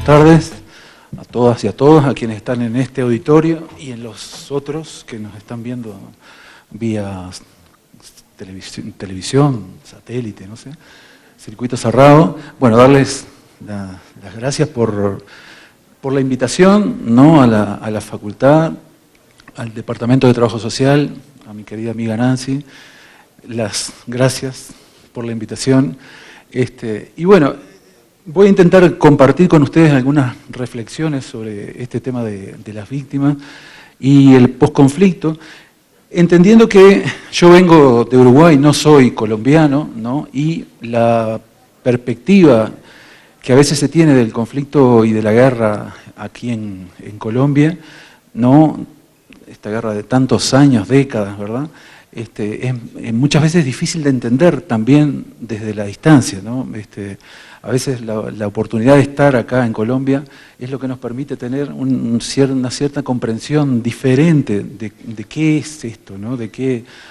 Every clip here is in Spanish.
tardes a todas y a todos, a quienes están en este auditorio y en los otros que nos están viendo vía televisión, satélite, no sé, circuito cerrado. Bueno, darles las gracias por la invitación, ¿no? a la facultad, al Departamento de Trabajo Social, a mi querida amiga Nancy, las gracias por la invitación. Y bueno, voy a intentar compartir con ustedes algunas reflexiones sobre este tema de las víctimas y el posconflicto, entendiendo que yo vengo de Uruguay, no soy colombiano, ¿no? Y la perspectiva que a veces se tiene del conflicto y de la guerra aquí en Colombia, ¿no? Esta guerra de tantos años, décadas, ¿verdad? Es muchas veces difícil de entender también desde la distancia, ¿no? A veces la oportunidad de estar acá en Colombia es lo que nos permite tener una cierta comprensión diferente de qué es esto, ¿no?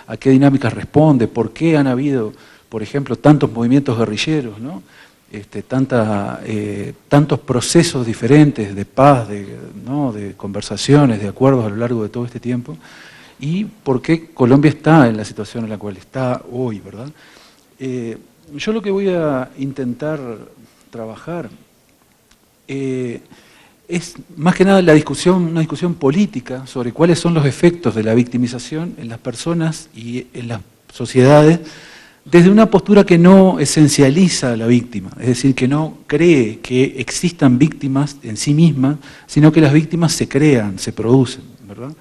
A qué dinámicas responde, por qué han habido, por ejemplo, tantos movimientos guerrilleros, ¿no? Tantos procesos diferentes de paz, ¿no? De conversaciones, de acuerdos a lo largo de todo este tiempo, y por qué Colombia está en la situación en la cual está hoy, ¿verdad? Yo lo que voy a intentar trabajar es más que nada una discusión política sobre cuáles son los efectos de la victimización en las personas y en las sociedades, desde una postura que no esencializa a la víctima, es decir, que no cree que existan víctimas en sí mismas, sino que las víctimas se crean, se producen, ¿verdad?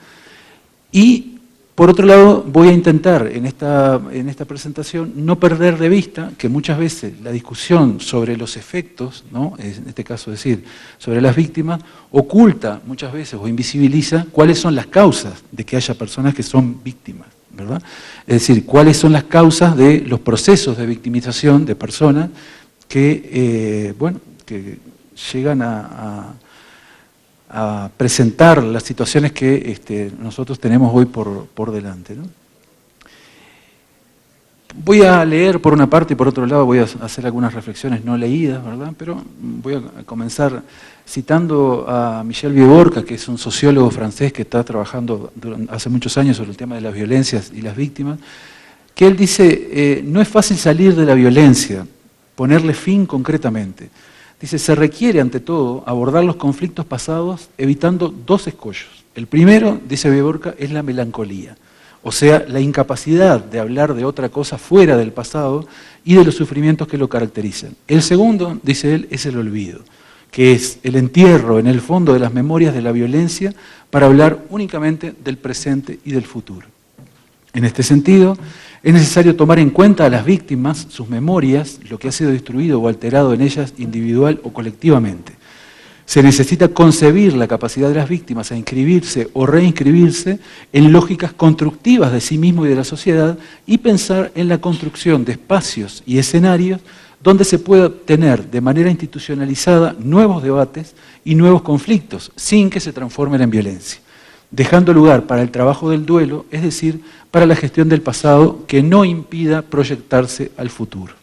Y, por otro lado, voy a intentar en esta presentación no perder de vista que muchas veces la discusión sobre los efectos, ¿no? En este caso decir, sobre las víctimas, oculta muchas veces o invisibiliza cuáles son las causas de que haya personas que son víctimas, ¿verdad? Es decir, cuáles son las causas de los procesos de victimización de personas que, que llegan a presentar las situaciones que nosotros tenemos hoy por delante, ¿no? Voy a leer por una parte y por otro lado voy a hacer algunas reflexiones no leídas, ¿verdad? Pero voy a comenzar citando a Michel Viborca, que es un sociólogo francés que está trabajando hace muchos años sobre el tema de las violencias y las víctimas, que él dice, no es fácil salir de la violencia, ponerle fin concretamente. Dice, se requiere ante todo abordar los conflictos pasados evitando dos escollos. El primero, dice Viborca, es la melancolía, o sea, la incapacidad de hablar de otra cosa fuera del pasado y de los sufrimientos que lo caracterizan. El segundo, dice él, es el olvido, que es el entierro en el fondo de las memorias de la violencia para hablar únicamente del presente y del futuro. En este sentido, es necesario tomar en cuenta a las víctimas, sus memorias, lo que ha sido destruido o alterado en ellas individual o colectivamente. Se necesita concebir la capacidad de las víctimas a inscribirse o reinscribirse en lógicas constructivas de sí mismo y de la sociedad y pensar en la construcción de espacios y escenarios donde se pueda tener de manera institucionalizada nuevos debates y nuevos conflictos sin que se transformen en violencia, dejando lugar para el trabajo del duelo, es decir, para la gestión del pasado que no impida proyectarse al futuro.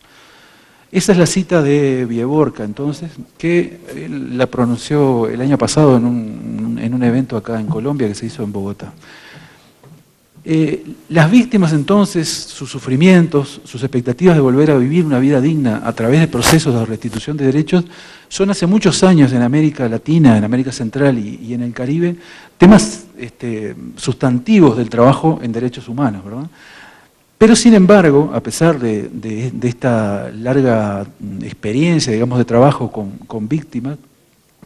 Esa es la cita de Viborca, entonces, que él la pronunció el año pasado en un evento acá en Colombia que se hizo en Bogotá. Las víctimas, entonces, sus sufrimientos, sus expectativas de volver a vivir una vida digna a través de procesos de restitución de derechos, son hace muchos años en América Latina, en América Central y en el Caribe, temas sustantivos del trabajo en derechos humanos, ¿verdad? Pero, sin embargo, a pesar de esta larga experiencia, digamos, de trabajo con víctimas,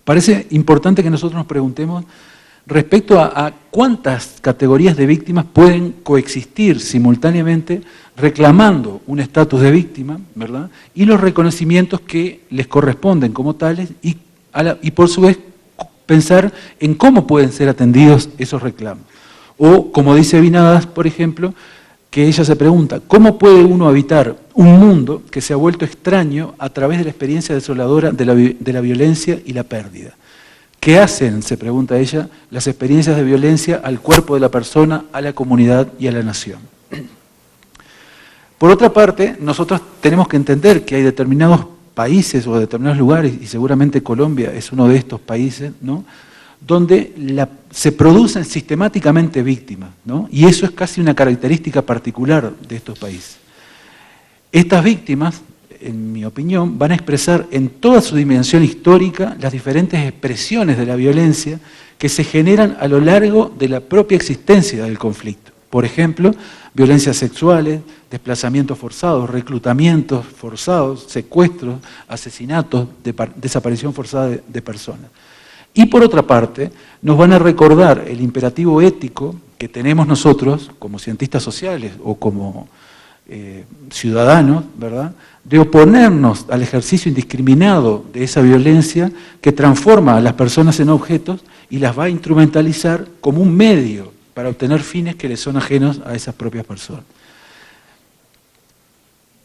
parece importante que nosotros nos preguntemos respecto a cuántas categorías de víctimas pueden coexistir simultáneamente reclamando un estatus de víctima, ¿verdad? Y los reconocimientos que les corresponden como tales y por su vez pensar en cómo pueden ser atendidos esos reclamos. O, como dice Vinadas, por ejemplo, que ella se pregunta, ¿cómo puede uno habitar un mundo que se ha vuelto extraño a través de la experiencia desoladora de la violencia y la pérdida? ¿Qué hacen, se pregunta ella, las experiencias de violencia al cuerpo de la persona, a la comunidad y a la nación? Por otra parte, nosotros tenemos que entender que hay determinados países o determinados lugares, y seguramente Colombia es uno de estos países, ¿no?, donde se producen sistemáticamente víctimas, ¿no? Y eso es casi una característica particular de estos países. Estas víctimas, en mi opinión, van a expresar en toda su dimensión histórica las diferentes expresiones de la violencia que se generan a lo largo de la propia existencia del conflicto. Por ejemplo, violencias sexuales, desplazamientos forzados, reclutamientos forzados, secuestros, asesinatos, desaparición forzada de personas. Y por otra parte, nos van a recordar el imperativo ético que tenemos nosotros como cientistas sociales o como ciudadanos, ¿verdad?, de oponernos al ejercicio indiscriminado de esa violencia que transforma a las personas en objetos y las va a instrumentalizar como un medio para obtener fines que les son ajenos a esas propias personas.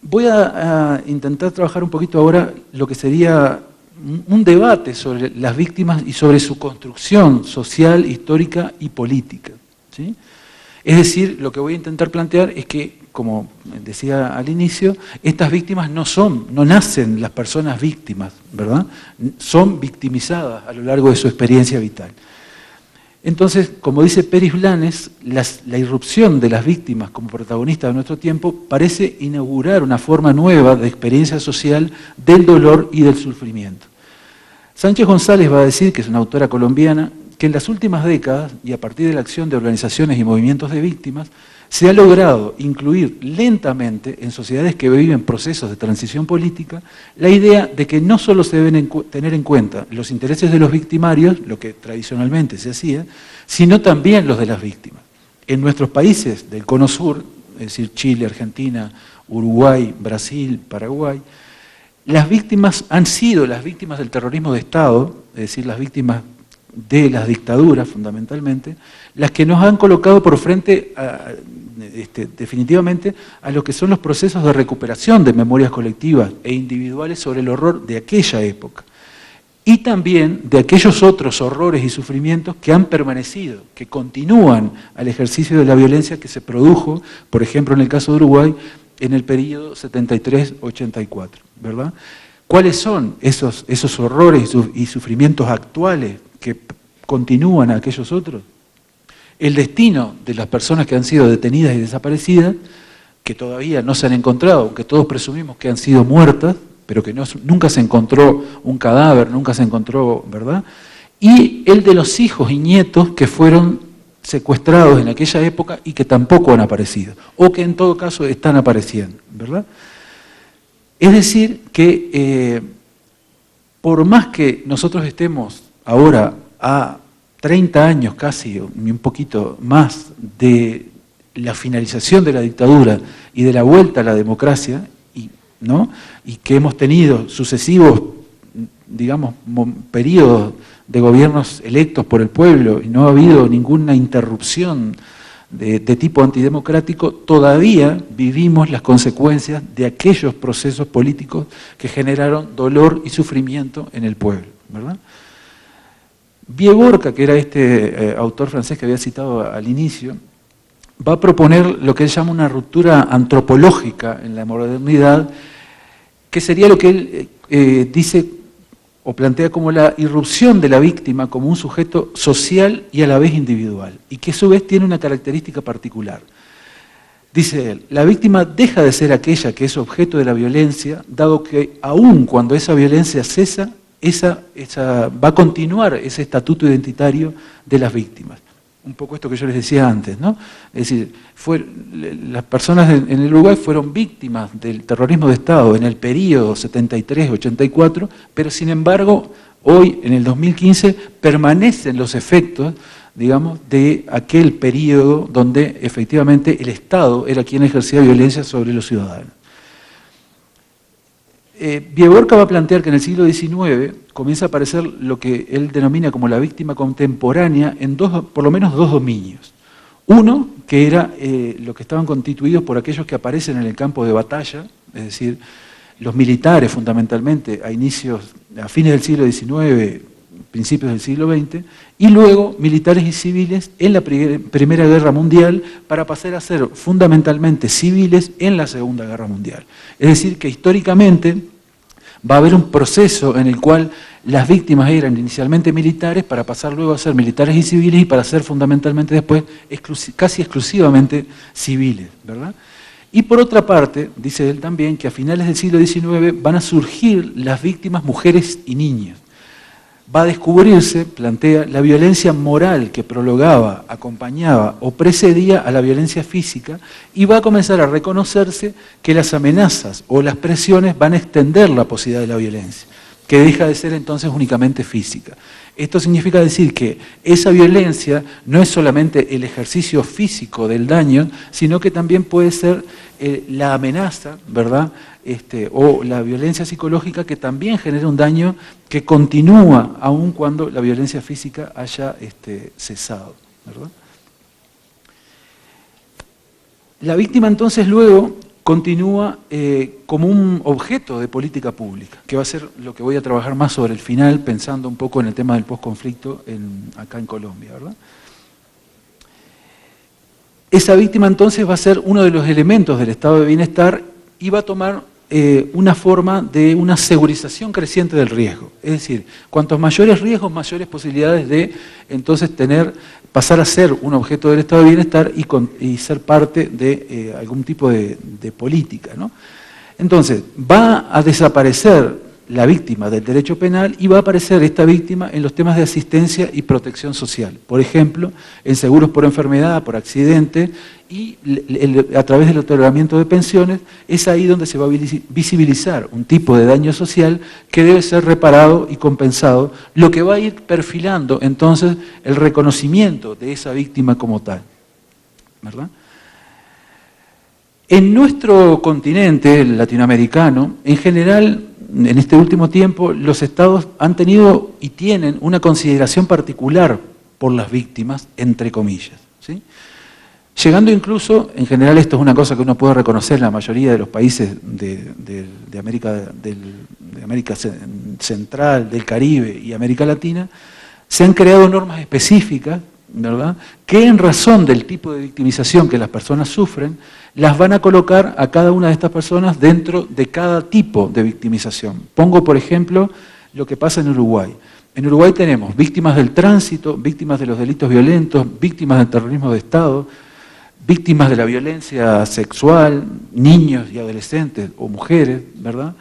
Voy a intentar trabajar un poquito ahora lo que sería un debate sobre las víctimas y sobre su construcción social, histórica y política, ¿sí? Es decir, lo que voy a intentar plantear es que, como decía al inicio, estas víctimas no nacen las personas víctimas, ¿verdad? Son victimizadas a lo largo de su experiencia vital. Entonces, como dice Peris Blanes, la irrupción de las víctimas como protagonistas de nuestro tiempo parece inaugurar una forma nueva de experiencia social del dolor y del sufrimiento. Sánchez González va a decir, que es una autora colombiana, que en las últimas décadas, y a partir de la acción de organizaciones y movimientos de víctimas, se ha logrado incluir lentamente en sociedades que viven procesos de transición política la idea de que no solo se deben tener en cuenta los intereses de los victimarios, lo que tradicionalmente se hacía, sino también los de las víctimas. En nuestros países del Cono Sur, es decir, Chile, Argentina, Uruguay, Brasil, Paraguay, las víctimas han sido las víctimas del terrorismo de Estado, es decir, las víctimas de las dictaduras fundamentalmente, las que nos han colocado por frente definitivamente a lo que son los procesos de recuperación de memorias colectivas e individuales sobre el horror de aquella época. Y también de aquellos otros horrores y sufrimientos que han permanecido, que continúan al ejercicio de la violencia que se produjo, por ejemplo en el caso de Uruguay, en el periodo 73-84, ¿verdad? ¿Cuáles son esos horrores y sufrimientos actuales que continúan a aquellos otros? El destino de las personas que han sido detenidas y desaparecidas, que todavía no se han encontrado, aunque todos presumimos que han sido muertas, pero que nunca se encontró un cadáver, nunca se encontró, ¿verdad? Y el de los hijos y nietos que fueron secuestrados en aquella época y que tampoco han aparecido, o que en todo caso están apareciendo, ¿verdad? Es decir, que por más que nosotros estemos ahora a 30 años casi, un poquito más, de la finalización de la dictadura y de la vuelta a la democracia, ¿no?, y que hemos tenido sucesivos, digamos, periodos de gobiernos electos por el pueblo y no ha habido ninguna interrupción de tipo antidemocrático, todavía vivimos las consecuencias de aquellos procesos políticos que generaron dolor y sufrimiento en el pueblo, ¿verdad? Vieux-Borca, que era este autor francés que había citado al inicio, va a proponer lo que él llama una ruptura antropológica en la modernidad, que sería lo que él dice o plantea como la irrupción de la víctima como un sujeto social y a la vez individual, y que a su vez tiene una característica particular. Dice él, la víctima deja de ser aquella que es objeto de la violencia, dado que aun cuando esa violencia cesa, va a continuar ese estatuto identitario de las víctimas. Un poco esto que yo les decía antes, ¿no? Es decir, las personas en el Uruguay fueron víctimas del terrorismo de Estado en el periodo 73-84, pero sin embargo, hoy, en el 2015, permanecen los efectos, digamos, de aquel periodo donde efectivamente el Estado era quien ejercía violencia sobre los ciudadanos. Vieux-Borca va a plantear que en el siglo XIX comienza a aparecer lo que él denomina como la víctima contemporánea en por lo menos dos dominios. Uno, que era lo que estaban constituidos por aquellos que aparecen en el campo de batalla, es decir, los militares fundamentalmente a fines del siglo XIX, principios del siglo XX, y luego militares y civiles en la Primera Guerra Mundial para pasar a ser fundamentalmente civiles en la Segunda Guerra Mundial. Es decir, que históricamente Va a haber un proceso en el cual las víctimas eran inicialmente militares para pasar luego a ser militares y civiles y para ser fundamentalmente después casi exclusivamente civiles, ¿verdad? Y por otra parte, dice él también, que a finales del siglo XIX van a surgir las víctimas mujeres y niños. Va a descubrirse, plantea, la violencia moral que prolongaba, acompañaba o precedía a la violencia física y va a comenzar a reconocerse que las amenazas o las presiones van a extender la posibilidad de la violencia, que deja de ser entonces únicamente física. Esto significa decir que esa violencia no es solamente el ejercicio físico del daño, sino que también puede ser la amenaza, ¿verdad? O la violencia psicológica que también genera un daño que continúa aun cuando la violencia física haya cesado, ¿verdad? La víctima entonces luego continúa como un objeto de política pública, que va a ser lo que voy a trabajar más sobre el final, pensando un poco en el tema del posconflicto acá en Colombia, ¿verdad? Esa víctima entonces va a ser uno de los elementos del estado de bienestar y va a tomar una forma de una segurización creciente del riesgo. Es decir, cuantos mayores riesgos, mayores posibilidades de entonces pasar a ser un objeto del estado de bienestar y ser parte de algún tipo de política, ¿no? Entonces, va a desaparecer la víctima del derecho penal y va a aparecer esta víctima en los temas de asistencia y protección social. Por ejemplo, en seguros por enfermedad, por accidente y a través del otorgamiento de pensiones, es ahí donde se va a visibilizar un tipo de daño social que debe ser reparado y compensado, lo que va a ir perfilando entonces el reconocimiento de esa víctima como tal, ¿verdad? En nuestro continente latinoamericano, en general, en este último tiempo, los estados han tenido y tienen una consideración particular por las víctimas, entre comillas, ¿sí? Llegando incluso, en general esto es una cosa que uno puede reconocer en la mayoría de los países de América Central, del Caribe y América Latina, se han creado normas específicas, ¿verdad?, que en razón del tipo de victimización que las personas sufren, las van a colocar a cada una de estas personas dentro de cada tipo de victimización. Pongo, por ejemplo, lo que pasa en Uruguay. En Uruguay tenemos víctimas del tránsito, víctimas de los delitos violentos, víctimas del terrorismo de Estado, víctimas de la violencia sexual, niños y adolescentes o mujeres, ¿verdad?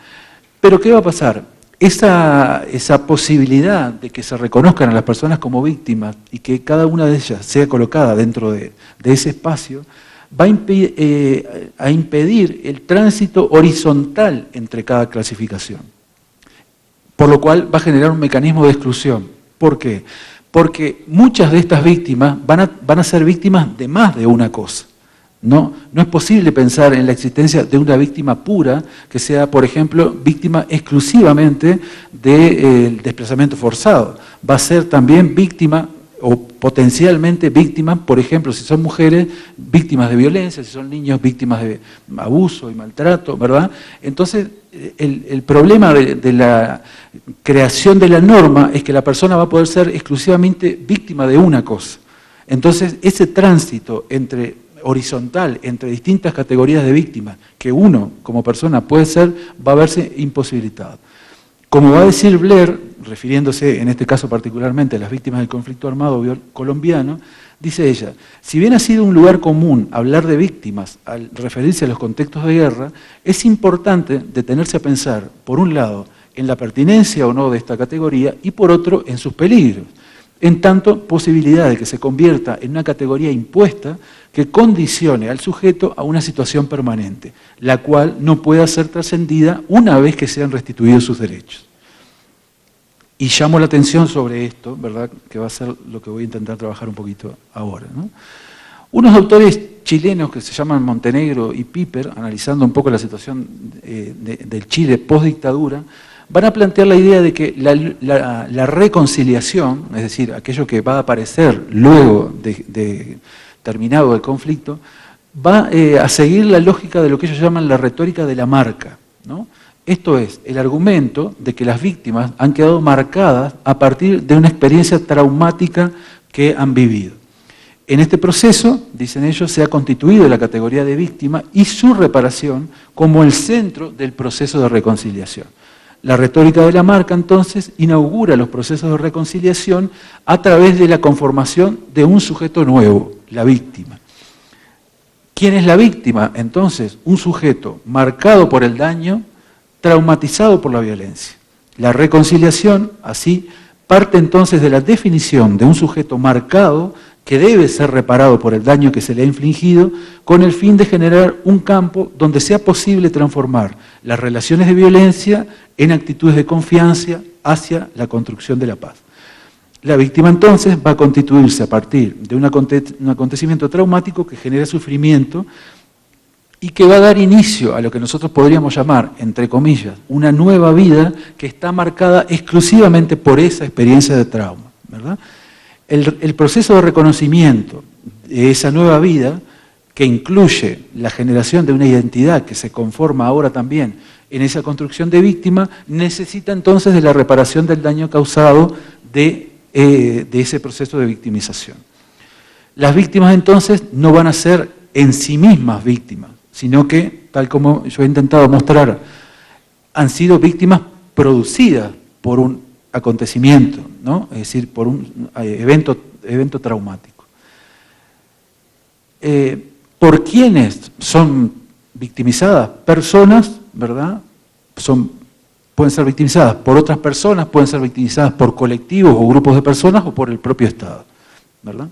Pero ¿qué va a pasar? Esa posibilidad de que se reconozcan a las personas como víctimas y que cada una de ellas sea colocada dentro de ese espacio, va a impedir el tránsito horizontal entre cada clasificación, por lo cual va a generar un mecanismo de exclusión. ¿Por qué? Porque muchas de estas víctimas van a ser víctimas de más de una cosa. No es posible pensar en la existencia de una víctima pura que sea, por ejemplo, víctima exclusivamente del desplazamiento forzado. Va a ser también víctima o potencialmente víctimas, por ejemplo, si son mujeres, víctimas de violencia, si son niños, víctimas de abuso y maltrato, ¿verdad? Entonces, el problema de la creación de la norma es que la persona va a poder ser exclusivamente víctima de una cosa. Entonces, ese tránsito horizontal entre distintas categorías de víctimas que uno como persona puede ser, va a verse imposibilitado. Como va a decir Blair, refiriéndose en este caso particularmente a las víctimas del conflicto armado colombiano, dice ella, si bien ha sido un lugar común hablar de víctimas al referirse a los contextos de guerra, es importante detenerse a pensar, por un lado, en la pertinencia o no de esta categoría y por otro, en sus peligros. En tanto, posibilidad de que se convierta en una categoría impuesta que condicione al sujeto a una situación permanente, la cual no pueda ser trascendida una vez que sean restituidos sus derechos. Y llamo la atención sobre esto, ¿verdad?, que va a ser lo que voy a intentar trabajar un poquito ahora, ¿no? Unos autores chilenos que se llaman Montenegro y Piper, analizando un poco la situación del Chile post-dictadura, van a plantear la idea de que la reconciliación, es decir, aquello que va a aparecer luego de terminado el conflicto, va a seguir la lógica de lo que ellos llaman la retórica de la marca, ¿no? Esto es, el argumento de que las víctimas han quedado marcadas a partir de una experiencia traumática que han vivido. En este proceso, dicen ellos, se ha constituido la categoría de víctima y su reparación como el centro del proceso de reconciliación. la retórica de la marca, entonces, inaugura los procesos de reconciliación a través de la conformación de un sujeto nuevo, la víctima. ¿Quién es la víctima? Entonces, un sujeto marcado por el daño, traumatizado por la violencia. La reconciliación, así, parte entonces de la definición de un sujeto marcado que debe ser reparado por el daño que se le ha infligido, con el fin de generar un campo donde sea posible transformar las relaciones de violencia en actitudes de confianza hacia la construcción de la paz. La víctima entonces va a constituirse a partir de un acontecimiento traumático que genera sufrimiento y que va a dar inicio a lo que nosotros podríamos llamar, entre comillas, una nueva vida que está marcada exclusivamente por esa experiencia de trauma, ¿verdad? El proceso de reconocimiento de esa nueva vida, que incluye la generación de una identidad que se conforma ahora también en esa construcción de víctima, necesita entonces de la reparación del daño causado de ese proceso de victimización. Las víctimas entonces no van a ser en sí mismas víctimas, sino que, tal como yo he intentado mostrar, han sido víctimas producidas por un acontecimiento, ¿no? Es decir, por un evento traumático. ¿Por quiénes son victimizadas? Personas, ¿verdad? Pueden ser victimizadas por otras personas, pueden ser victimizadas por colectivos o grupos de personas o por el propio Estado, ¿verdad?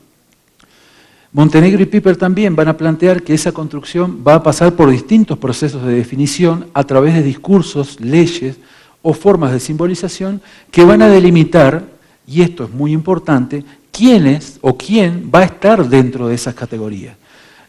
Montenegro y Piper también van a plantear que esa construcción va a pasar por distintos procesos de definición a través de discursos, leyes o formas de simbolización que van a delimitar, y esto es muy importante, quiénes o quién va a estar dentro de esas categorías.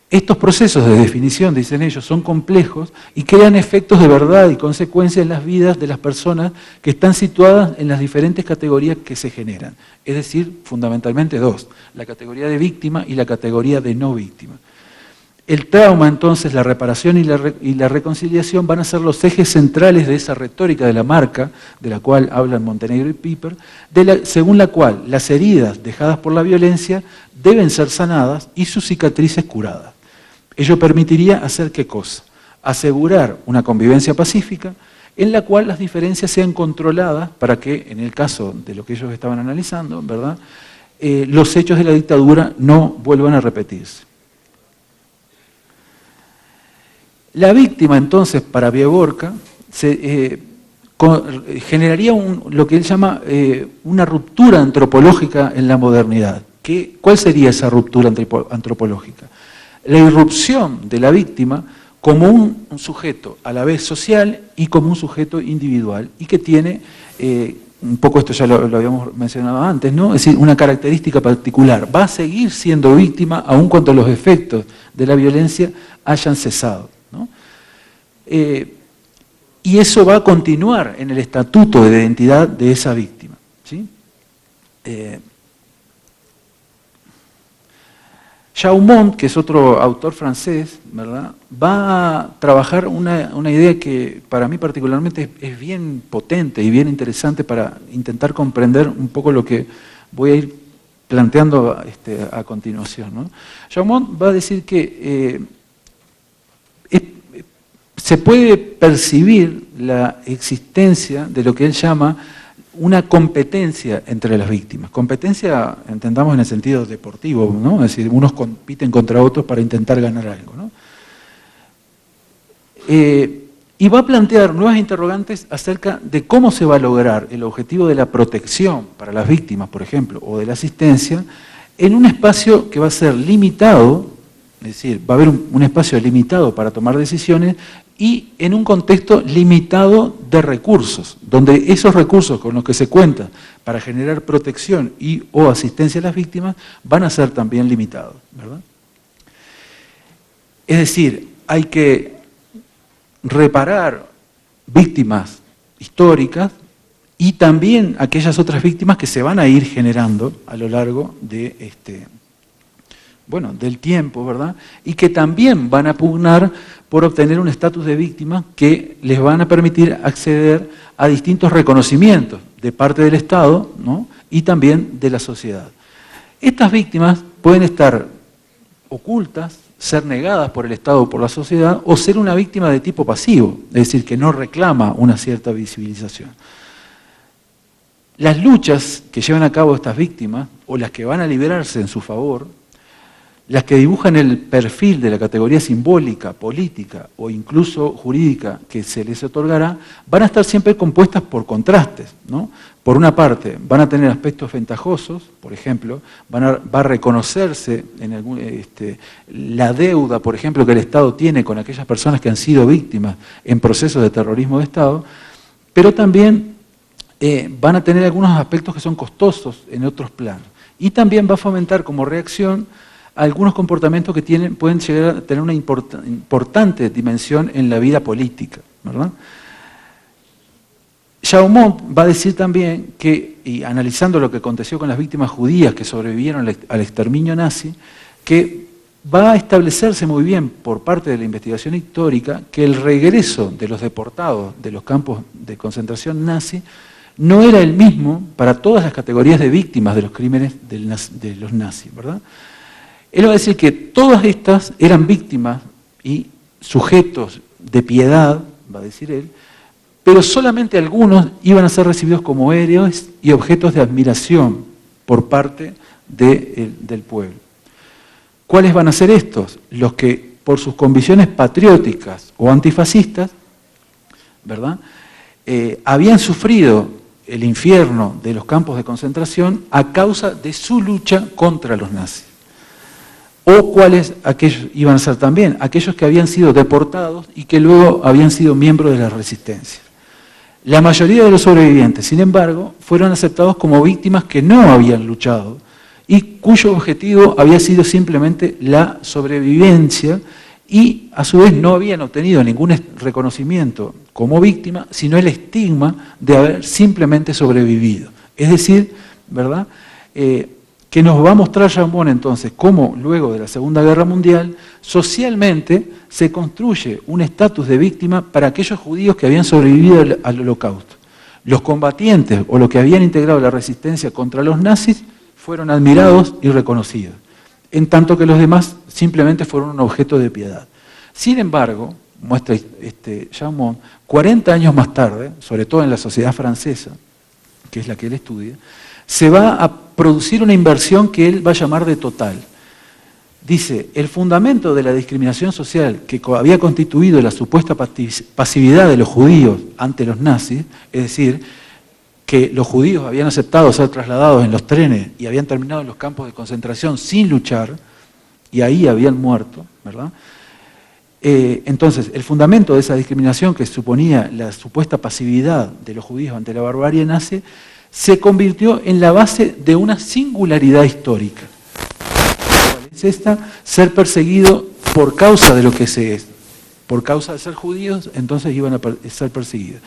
Estos procesos de definición, dicen ellos, son complejos y crean efectos de verdad y consecuencias en las vidas de las personas que están situadas en las diferentes categorías que se generan. Es decir, fundamentalmente dos, la categoría de víctima y la categoría de no víctima. El trauma, entonces, la reparación y la reconciliación van a ser los ejes centrales de esa retórica de la marca, de la cual hablan Montenegro y Piper, según la cual las heridas dejadas por la violencia deben ser sanadas y sus cicatrices curadas. Ello permitiría hacer ¿qué cosa? Asegurar una convivencia pacífica en la cual las diferencias sean controladas para que, en el caso de lo que ellos estaban analizando, ¿verdad?, los hechos de la dictadura no vuelvan a repetirse. La víctima, entonces, para Viborca, generaría lo que él llama una ruptura antropológica en la modernidad. ¿Cuál sería esa ruptura antropológica? La irrupción de la víctima como un sujeto a la vez social y como un sujeto individual, y que tiene, un poco esto ya lo habíamos mencionado antes, ¿no? Es decir, una característica particular. Va a seguir siendo víctima aun cuando los efectos de la violencia hayan cesado, ¿no? Y eso va a continuar en el estatuto de identidad de esa víctima, ¿sí? Jaumont, que es otro autor francés, ¿verdad?, va a trabajar una idea que para mí particularmente es bien potente y bien interesante para intentar comprender un poco lo que voy a ir planteando a continuación, ¿no? Jaumont va a decir que se puede percibir la existencia de lo que él llama una competencia entre las víctimas. Competencia, entendamos en el sentido deportivo, ¿no? Es decir, unos compiten contra otros para intentar ganar algo, ¿no? Y va a plantear nuevas interrogantes acerca de cómo se va a lograr el objetivo de la protección para las víctimas, por ejemplo, o de la asistencia, en un espacio que va a ser limitado, es decir, va a haber un espacio limitado para tomar decisiones y en un contexto limitado de recursos, donde esos recursos con los que se cuenta para generar protección y o asistencia a las víctimas van a ser también limitados, ¿verdad? Es decir, hay que reparar víctimas históricas y también aquellas otras víctimas que se van a ir generando a lo largo de del tiempo, ¿verdad? Y que también van a pugnar por obtener un estatus de víctima que les van a permitir acceder a distintos reconocimientos de parte del Estado, ¿no?, y también de la sociedad. Estas víctimas pueden estar ocultas ser negadas por el Estado o por la sociedad, o ser una víctima de tipo pasivo, es decir, que no reclama una cierta visibilización. Las luchas que llevan a cabo estas víctimas, o las que van a liberarse en su favor, las que dibujan el perfil de la categoría simbólica, política o incluso jurídica que se les otorgará, van a estar siempre compuestas por contrastes, ¿no? Por una parte, van a tener aspectos ventajosos, por ejemplo, va a reconocerse en la deuda, por ejemplo, que el Estado tiene con aquellas personas que han sido víctimas en procesos de terrorismo de Estado, pero también van a tener algunos aspectos que son costosos en otros planos. Y también va a fomentar como reacción algunos comportamientos que pueden llegar a tener una importante dimensión en la vida política, ¿verdad? Chaumont va a decir también que, y analizando lo que aconteció con las víctimas judías que sobrevivieron al exterminio nazi, que va a establecerse muy bien por parte de la investigación histórica que el regreso de los deportados de los campos de concentración nazi no era el mismo para todas las categorías de víctimas de los crímenes de los nazis, ¿verdad? Él va a decir que todas estas eran víctimas y sujetos de piedad, va a decir él, pero solamente algunos iban a ser recibidos como héroes y objetos de admiración por parte del pueblo. ¿Cuáles van a ser estos? Los que por sus convicciones patrióticas o antifascistas, ¿verdad?, habían sufrido el infierno de los campos de concentración a causa de su lucha contra los nazis. O cuáles aquellos iban a ser también, aquellos que habían sido deportados y que luego habían sido miembros de la resistencia. La mayoría de los sobrevivientes, sin embargo, fueron aceptados como víctimas que no habían luchado y cuyo objetivo había sido simplemente la sobrevivencia y a su vez no habían obtenido ningún reconocimiento como víctima, sino el estigma de haber simplemente sobrevivido. Es decir, ¿verdad?, que nos va a mostrar Chaumont entonces cómo luego de la Segunda Guerra Mundial socialmente se construye un estatus de víctima para aquellos judíos que habían sobrevivido al Holocausto. Los combatientes o los que habían integrado la resistencia contra los nazis fueron admirados y reconocidos, en tanto que los demás simplemente fueron un objeto de piedad. Sin embargo, muestra Chaumont, 40 años más tarde, sobre todo en la sociedad francesa, que es la que él estudia, se va a producir una inversión que él va a llamar de total. Dice, el fundamento de la discriminación social que había constituido la supuesta pasividad de los judíos ante los nazis, es decir, que los judíos habían aceptado ser trasladados en los trenes y habían terminado en los campos de concentración sin luchar, y ahí habían muerto, ¿verdad? Entonces, el fundamento de esa discriminación que suponía la supuesta pasividad de los judíos ante la barbarie nazi, se convirtió en la base de una singularidad histórica. ¿Cuál es esta? Ser perseguido por causa de lo que se es. Por causa de ser judíos, entonces iban a ser perseguidos.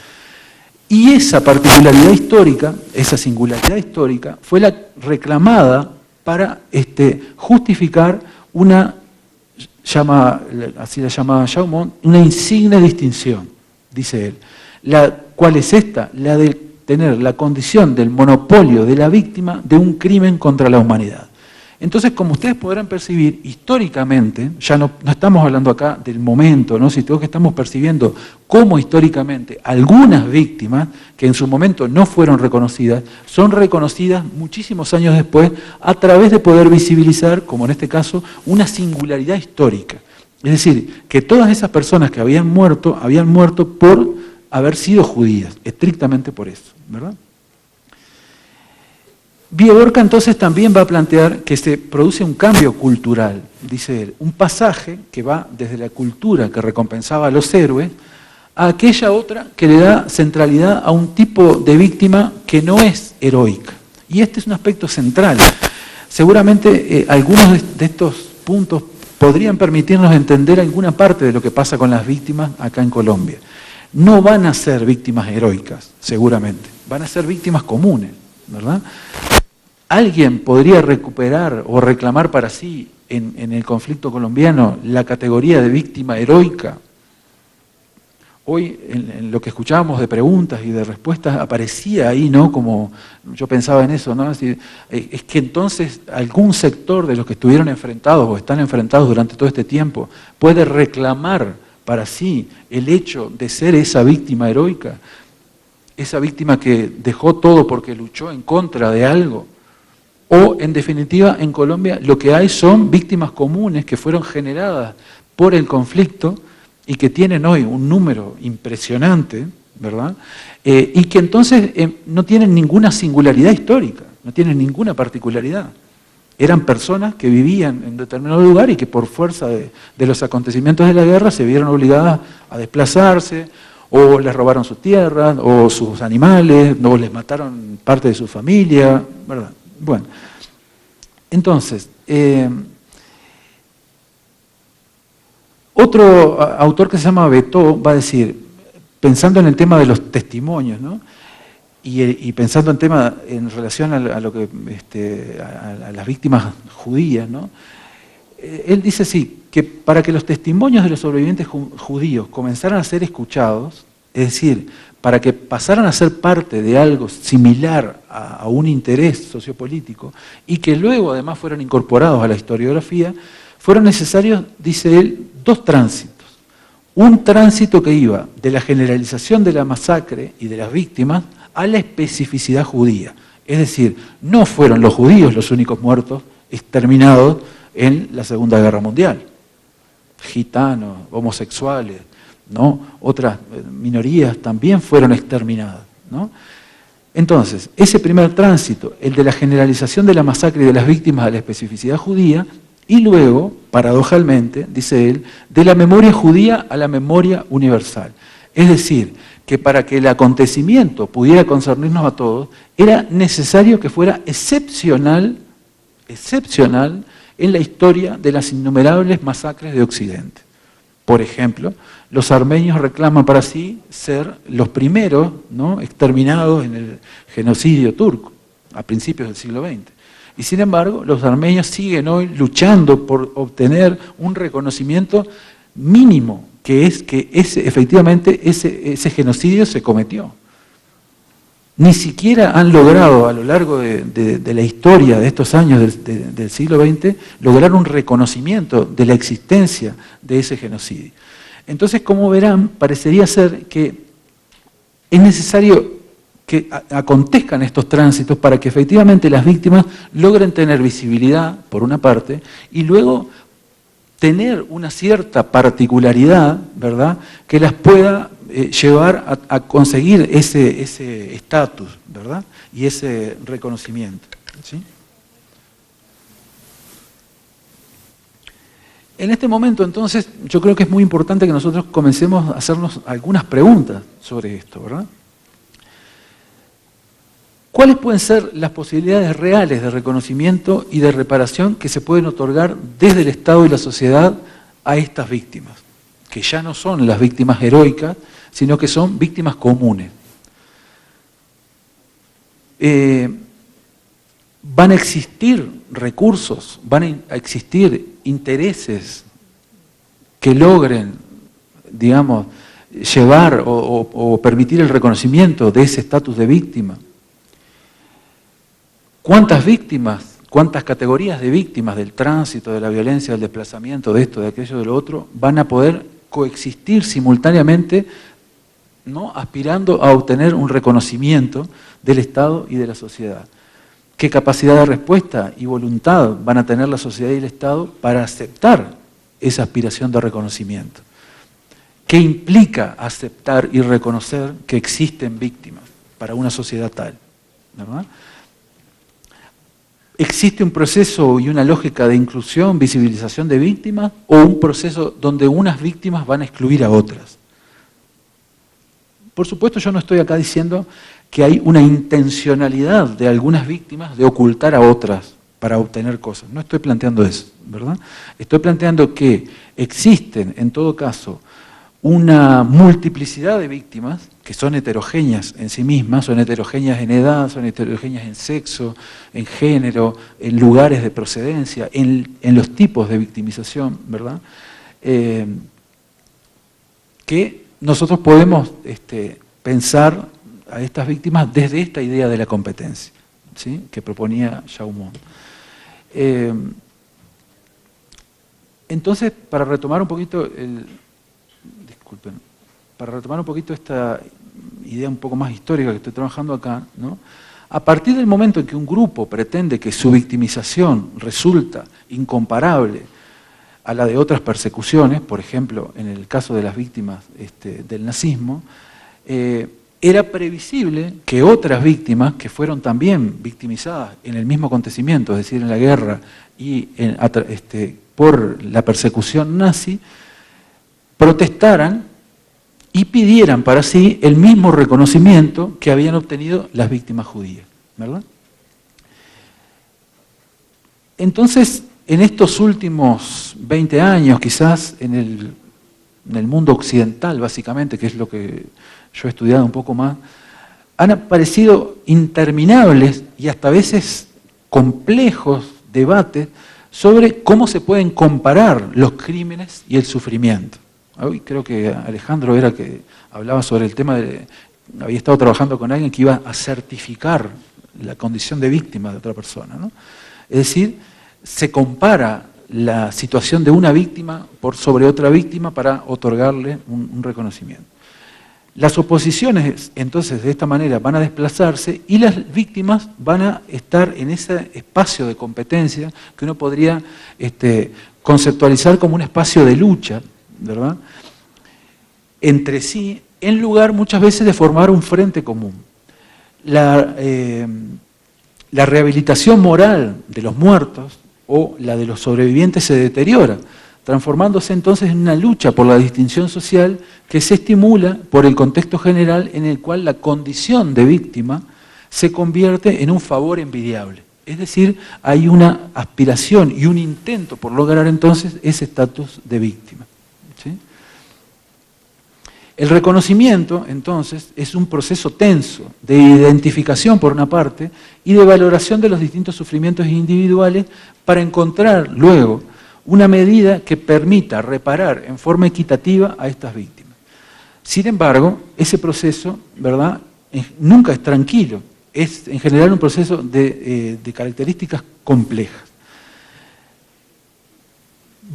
Y esa particularidad histórica, esa singularidad histórica, fue la reclamada para justificar una, así la llama Chaumont, una insigne distinción, dice él. ¿Cuál es esta? La de tener la condición del monopolio de la víctima de un crimen contra la humanidad. Entonces, como ustedes podrán percibir, históricamente, ya no estamos hablando acá del momento, ¿no?, sino que estamos percibiendo cómo históricamente algunas víctimas, que en su momento no fueron reconocidas, son reconocidas muchísimos años después a través de poder visibilizar, como en este caso, una singularidad histórica. Es decir, que todas esas personas que habían muerto por haber sido judías, estrictamente por eso, ¿verdad? Viborca entonces también va a plantear que se produce un cambio cultural, dice él, un pasaje que va desde la cultura que recompensaba a los héroes a aquella otra que le da centralidad a un tipo de víctima que no es heroica. Y este es un aspecto central. Seguramente algunos de estos puntos podrían permitirnos entender alguna parte de lo que pasa con las víctimas acá en Colombia. No van a ser víctimas heroicas, seguramente, van a ser víctimas comunes, ¿verdad? ¿Alguien podría recuperar o reclamar para sí en el conflicto colombiano la categoría de víctima heroica? Hoy, en lo que escuchábamos de preguntas y de respuestas, aparecía ahí, ¿no? Como yo pensaba en eso, ¿no? Es que entonces algún sector de los que estuvieron enfrentados o están enfrentados durante todo este tiempo puede reclamar para sí el hecho de ser esa víctima heroica, esa víctima que dejó todo porque luchó en contra de algo. O, en definitiva, en Colombia lo que hay son víctimas comunes que fueron generadas por el conflicto y que tienen hoy un número impresionante, ¿verdad? Y que entonces no tienen ninguna singularidad histórica, no tienen ninguna particularidad. Eran personas que vivían en determinado lugar y que por fuerza de los acontecimientos de la guerra se vieron obligadas a desplazarse, o les robaron sus tierras, o sus animales, o les mataron parte de su familia, ¿verdad? Bueno, entonces, otro autor que se llama Beto va a decir, pensando en el tema de los testimonios, ¿no? Y pensando en relación a lo que a las víctimas judías, ¿no? Él dice así, que para que los testimonios de los sobrevivientes judíos comenzaran a ser escuchados, es decir, para que pasaran a ser parte de algo similar a un interés sociopolítico y que luego además fueran incorporados a la historiografía, fueron necesarios, dice él, dos tránsitos. Un tránsito que iba de la generalización de la masacre y de las víctimas a la especificidad judía. Es decir, no fueron los judíos los únicos muertos exterminados en la Segunda Guerra Mundial. Gitanos, homosexuales, ¿no? Otras minorías también fueron exterminadas, ¿no? Entonces, ese primer tránsito, el de la generalización de la masacre y de las víctimas a la especificidad judía, y luego, paradojalmente, dice él, de la memoria judía a la memoria universal. Es decir, que para que el acontecimiento pudiera concernirnos a todos, era necesario que fuera excepcional en la historia de las innumerables masacres de Occidente. Por ejemplo, los armenios reclaman para sí ser los primeros, ¿no?, exterminados en el genocidio turco, a principios del siglo XX. Y sin embargo, los armenios siguen hoy luchando por obtener un reconocimiento mínimo, que es que efectivamente ese genocidio se cometió. Ni siquiera han logrado a lo largo de la historia de estos años del siglo XX, lograr un reconocimiento de la existencia de ese genocidio. Entonces, como verán, parecería ser que es necesario que acontezcan estos tránsitos para que efectivamente las víctimas logren tener visibilidad, por una parte, y luego tener una cierta particularidad, ¿verdad?, que las pueda llevar a conseguir ese estatus, ¿verdad?, y ese reconocimiento, ¿sí? En este momento, entonces, yo creo que es muy importante que nosotros comencemos a hacernos algunas preguntas sobre esto, ¿verdad? ¿Cuáles pueden ser las posibilidades reales de reconocimiento y de reparación que se pueden otorgar desde el Estado y la sociedad a estas víctimas? Que ya no son las víctimas heroicas, sino que son víctimas comunes. Van a existir recursos, van a existir intereses que logren, digamos, llevar o permitir el reconocimiento de ese estatus de víctima. ¿Cuántas víctimas, cuántas categorías de víctimas del tránsito, de la violencia, del desplazamiento, de esto, de aquello, de lo otro, van a poder coexistir simultáneamente, ¿no?, aspirando a obtener un reconocimiento del Estado y de la sociedad? ¿Qué capacidad de respuesta y voluntad van a tener la sociedad y el Estado para aceptar esa aspiración de reconocimiento? ¿Qué implica aceptar y reconocer que existen víctimas para una sociedad tal? ¿Verdad? ¿Existe un proceso y una lógica de inclusión, visibilización de víctimas, o un proceso donde unas víctimas van a excluir a otras? Por supuesto, yo no estoy acá diciendo que hay una intencionalidad de algunas víctimas de ocultar a otras para obtener cosas. No estoy planteando eso, ¿verdad? Estoy planteando que existen, en todo caso, una multiplicidad de víctimas que son heterogéneas en sí mismas, son heterogéneas en edad, son heterogéneas en sexo, en género, en lugares de procedencia, en los tipos de victimización, ¿verdad? Que nosotros podemos pensar a estas víctimas desde esta idea de la competencia, ¿sí?, que proponía Chaumont. Entonces, para retomar un poquito para retomar un poquito esta idea un poco más histórica que estoy trabajando acá, ¿no?, a partir del momento en que un grupo pretende que su victimización resulta incomparable a la de otras persecuciones, por ejemplo, en el caso de las víctimas del nazismo, era previsible que otras víctimas que fueron también victimizadas en el mismo acontecimiento, es decir, en la guerra y por la persecución nazi, protestaran y pidieran para sí el mismo reconocimiento que habían obtenido las víctimas judías, ¿verdad? Entonces, en estos últimos 20 años, quizás en el mundo occidental, básicamente, que es lo que yo he estudiado un poco más, han aparecido interminables y hasta a veces complejos debates sobre cómo se pueden comparar los crímenes y el sufrimiento. Hoy creo que Alejandro era que hablaba sobre el tema había estado trabajando con alguien que iba a certificar la condición de víctima de otra persona, ¿no? Es decir, se compara la situación de una víctima sobre otra víctima para otorgarle un reconocimiento. Las oposiciones, entonces, de esta manera van a desplazarse y las víctimas van a estar en ese espacio de competencia que uno podría conceptualizar como un espacio de lucha, ¿verdad?, entre sí, en lugar muchas veces de formar un frente común. La rehabilitación moral de los muertos o la de los sobrevivientes se deteriora, transformándose entonces en una lucha por la distinción social que se estimula por el contexto general en el cual la condición de víctima se convierte en un favor envidiable. Es decir, hay una aspiración y un intento por lograr entonces ese estatus de víctima, ¿sí? El reconocimiento, entonces, es un proceso tenso de identificación por una parte y de valoración de los distintos sufrimientos individuales para encontrar luego una medida que permita reparar en forma equitativa a estas víctimas. Sin embargo, ese proceso, ¿verdad?, nunca es tranquilo, es en general un proceso de características complejas.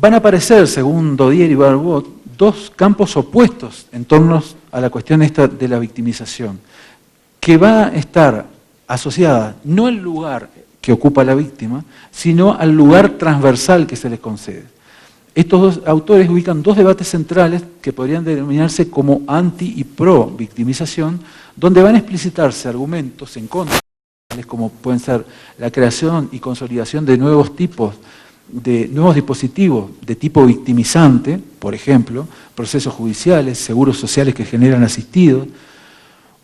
Van a aparecer, según Dodier y Barbot, dos campos opuestos en torno a la cuestión esta de la victimización, que va a estar asociada no al lugar que ocupa la víctima, sino al lugar transversal que se les concede. Estos dos autores ubican dos debates centrales que podrían denominarse como anti y pro victimización, donde van a explicitarse argumentos en contra, como pueden ser la creación y consolidación de nuevos dispositivos de tipo victimizante, por ejemplo, procesos judiciales, seguros sociales que generan asistidos,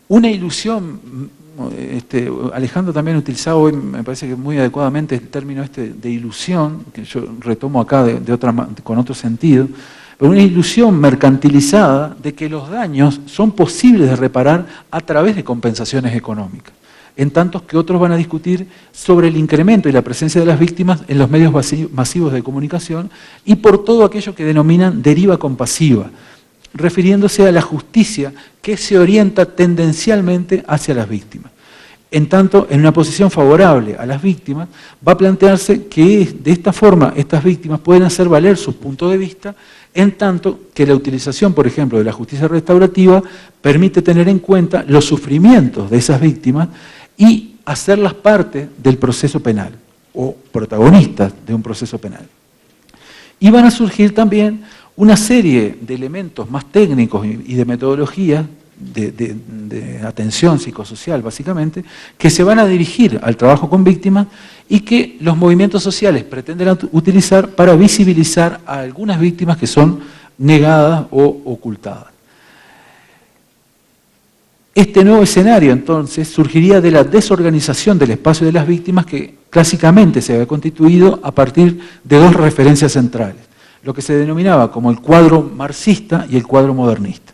una ilusión, Alejandro también utilizaba hoy, me parece que muy adecuadamente el término de ilusión, que yo retomo acá con otro sentido, pero una ilusión mercantilizada de que los daños son posibles de reparar a través de compensaciones económicas, en tanto que otros van a discutir sobre el incremento y la presencia de las víctimas en los medios masivos de comunicación y por todo aquello que denominan deriva compasiva, refiriéndose a la justicia que se orienta tendencialmente hacia las víctimas. En tanto, en una posición favorable a las víctimas, va a plantearse que de esta forma estas víctimas pueden hacer valer sus puntos de vista, en tanto que la utilización, por ejemplo, de la justicia restaurativa permite tener en cuenta los sufrimientos de esas víctimas y hacerlas parte del proceso penal o protagonistas de un proceso penal. Y van a surgir también una serie de elementos más técnicos y de metodologías de atención psicosocial, básicamente, que se van a dirigir al trabajo con víctimas y que los movimientos sociales pretenden utilizar para visibilizar a algunas víctimas que son negadas o ocultadas. Este nuevo escenario, entonces, surgiría de la desorganización del espacio de las víctimas que clásicamente se había constituido a partir de dos referencias centrales, lo que se denominaba como el cuadro marxista y el cuadro modernista.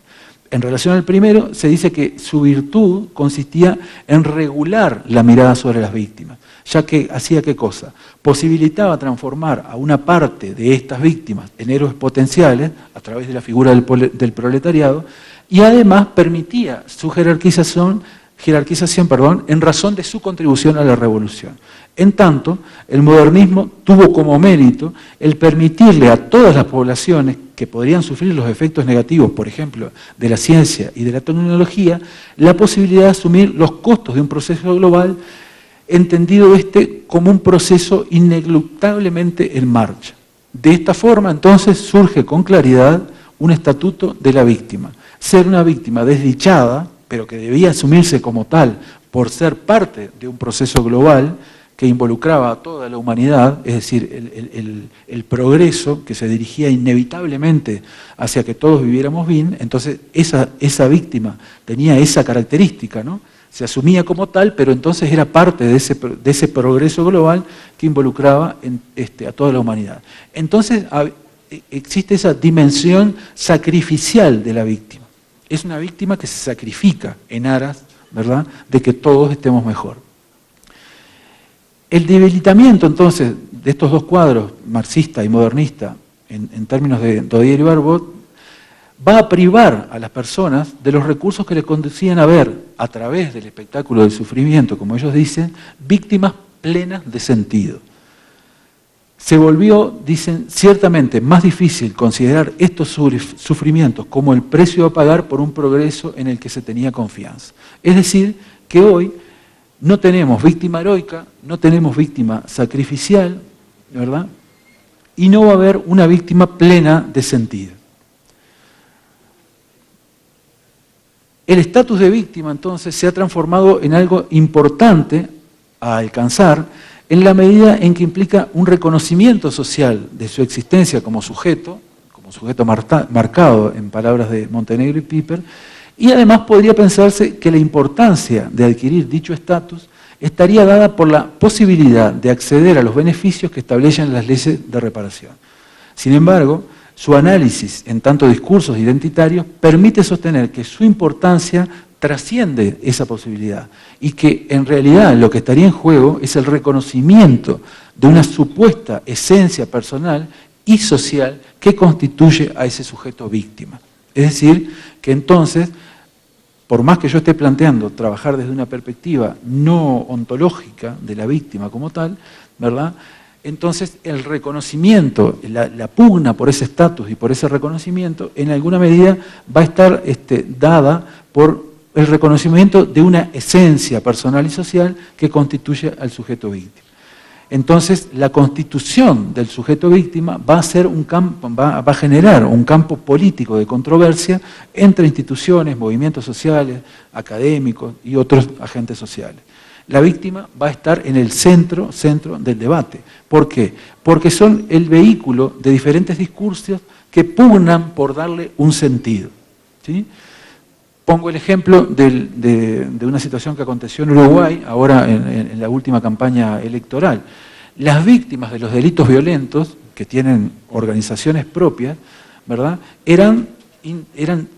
En relación al primero, se dice que su virtud consistía en regular la mirada sobre las víctimas, ya que hacía ¿qué cosa? Posibilitaba transformar a una parte de estas víctimas en héroes potenciales, a través de la figura del proletariado, y además permitía su jerarquización, en razón de su contribución a la revolución. En tanto, el modernismo tuvo como mérito el permitirle a todas las poblaciones que podrían sufrir los efectos negativos, por ejemplo, de la ciencia y de la tecnología, la posibilidad de asumir los costos de un proceso global, entendido como un proceso ineluctablemente en marcha. De esta forma, entonces, surge con claridad un estatuto de la víctima. Ser una víctima desdichada, pero que debía asumirse como tal por ser parte de un proceso global que involucraba a toda la humanidad, es decir, el progreso que se dirigía inevitablemente hacia que todos viviéramos bien. Entonces esa víctima tenía esa característica, ¿no? Se asumía como tal, pero entonces era parte de ese progreso global que involucraba a toda la humanidad. Entonces existe esa dimensión sacrificial de la víctima. Es una víctima que se sacrifica en aras, ¿verdad?, de que todos estemos mejor. El debilitamiento, entonces, de estos dos cuadros, marxista y modernista, en términos de Dodier y Barbot, va a privar a las personas de los recursos que le conducían a ver, a través del espectáculo del sufrimiento, como ellos dicen, víctimas plenas de sentido. Se volvió, dicen, ciertamente más difícil considerar estos sufrimientos como el precio a pagar por un progreso en el que se tenía confianza. Es decir, que hoy no tenemos víctima heroica, no tenemos víctima sacrificial, ¿verdad? Y no va a haber una víctima plena de sentido. El estatus de víctima, entonces, se ha transformado en algo importante a alcanzar en la medida en que implica un reconocimiento social de su existencia como sujeto marcado en palabras de Montenegro y Piper, y además podría pensarse que la importancia de adquirir dicho estatus estaría dada por la posibilidad de acceder a los beneficios que establecen las leyes de reparación. Sin embargo, su análisis en tanto discursos identitarios permite sostener que su importancia trasciende esa posibilidad y que en realidad lo que estaría en juego es el reconocimiento de una supuesta esencia personal y social que constituye a ese sujeto víctima. Es decir, que entonces, por más que yo esté planteando trabajar desde una perspectiva no ontológica de la víctima como tal, ¿verdad?, entonces el reconocimiento, la pugna por ese estatus y por ese reconocimiento, en alguna medida va a estar dada por el reconocimiento de una esencia personal y social que constituye al sujeto víctima. Entonces, la constitución del sujeto víctima va a generar un campo político de controversia entre instituciones, movimientos sociales, académicos y otros agentes sociales. La víctima va a estar en el centro del debate. ¿Por qué? Porque son el vehículo de diferentes discursos que pugnan por darle un sentido, ¿sí? Pongo el ejemplo de una situación que aconteció en Uruguay, ahora en la última campaña electoral. Las víctimas de los delitos violentos, que tienen organizaciones propias, ¿verdad?, eran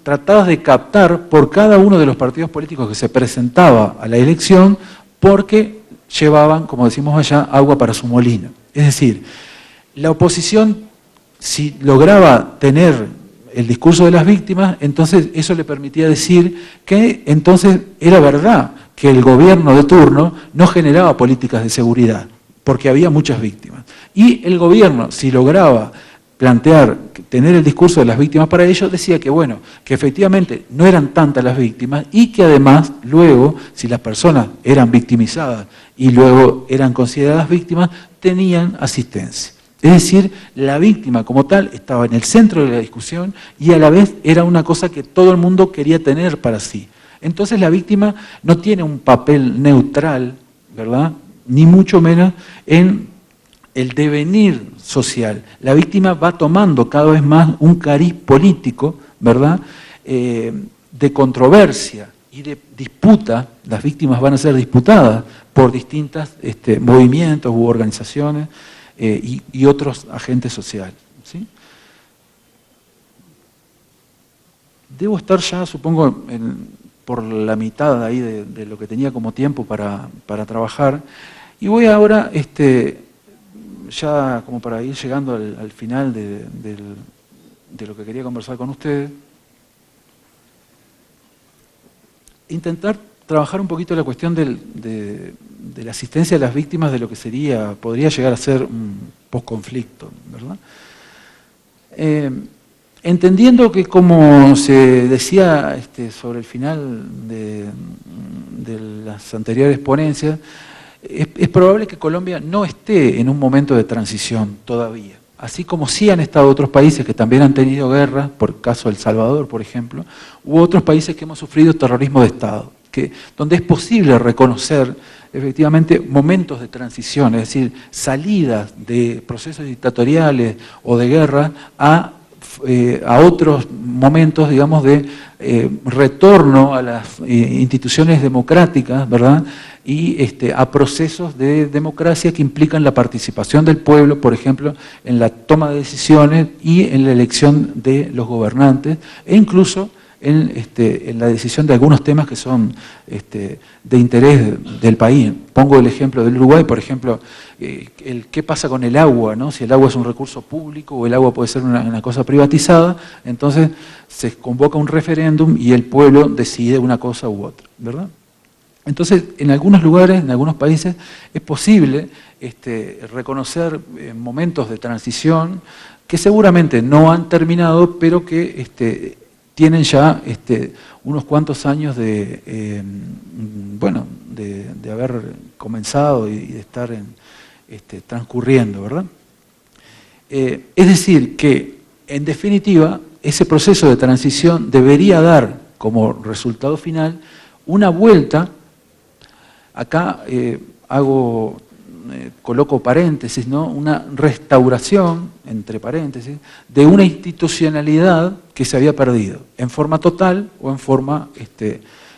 tratadas de captar por cada uno de los partidos políticos que se presentaba a la elección, porque llevaban, como decimos allá, agua para su molino. Es decir, la oposición, si lograba tener el discurso de las víctimas, entonces eso le permitía decir que entonces era verdad que el gobierno de turno no generaba políticas de seguridad, porque había muchas víctimas. Y el gobierno, si lograba tener el discurso de las víctimas para ellos, decía que bueno, que efectivamente no eran tantas las víctimas y que además luego, si las personas eran victimizadas y luego eran consideradas víctimas, tenían asistencia. Es decir, la víctima como tal estaba en el centro de la discusión y a la vez era una cosa que todo el mundo quería tener para sí. Entonces la víctima no tiene un papel neutral, ¿verdad?, ni mucho menos en el devenir social. La víctima va tomando cada vez más un cariz político, ¿verdad?, de controversia y de disputa. Las víctimas van a ser disputadas por distintos movimientos u organizaciones y otros agentes sociales, ¿sí? Debo estar ya, supongo, por la mitad ahí de lo que tenía como tiempo para trabajar, y voy ahora, ya como para ir llegando al final de lo que quería conversar con ustedes, intentar trabajar un poquito la cuestión de la asistencia a las víctimas de lo que podría llegar a ser un posconflicto, ¿verdad? Entendiendo que, como se decía sobre el final de las anteriores ponencias, es probable que Colombia no esté en un momento de transición todavía. Así como sí han estado otros países que también han tenido guerras, por el caso de El Salvador, por ejemplo, u otros países que hemos sufrido terrorismo de Estado, donde es posible reconocer efectivamente momentos de transición, es decir, salidas de procesos dictatoriales o de guerra a otros momentos, digamos, de retorno a las instituciones democráticas, ¿verdad? Y a procesos de democracia que implican la participación del pueblo, por ejemplo, en la toma de decisiones y en la elección de los gobernantes, e incluso en la decisión de algunos temas que son de interés del país. Pongo el ejemplo del Uruguay, por ejemplo, qué pasa con el agua, ¿no? Si el agua es un recurso público o el agua puede ser una cosa privatizada, entonces se convoca un referéndum y el pueblo decide una cosa u otra, ¿verdad? Entonces, en algunos lugares, en algunos países, es posible reconocer momentos de transición que seguramente no han terminado, pero que tienen ya unos cuantos años de haber comenzado y de estar transcurriendo, ¿verdad? Es decir, que en definitiva ese proceso de transición debería dar como resultado final una vuelta, acá coloco paréntesis, ¿no? Una restauración, entre paréntesis, de una institucionalidad que se había perdido, en forma total o en forma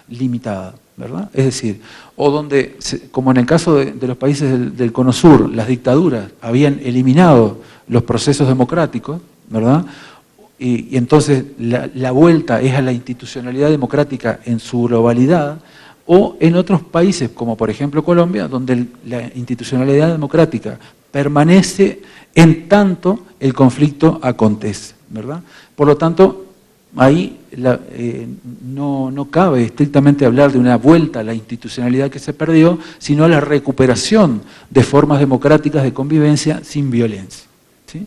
limitada, ¿verdad? Es decir, o donde, como en el caso de los países del Cono Sur, las dictaduras habían eliminado los procesos democráticos, ¿verdad? Y entonces la vuelta es a la institucionalidad democrática en su globalidad, o en otros países, como por ejemplo Colombia, donde la institucionalidad democrática permanece en tanto el conflicto acontece, ¿verdad? Por lo tanto, ahí no cabe estrictamente hablar de una vuelta a la institucionalidad que se perdió, sino a la recuperación de formas democráticas de convivencia sin violencia, ¿sí?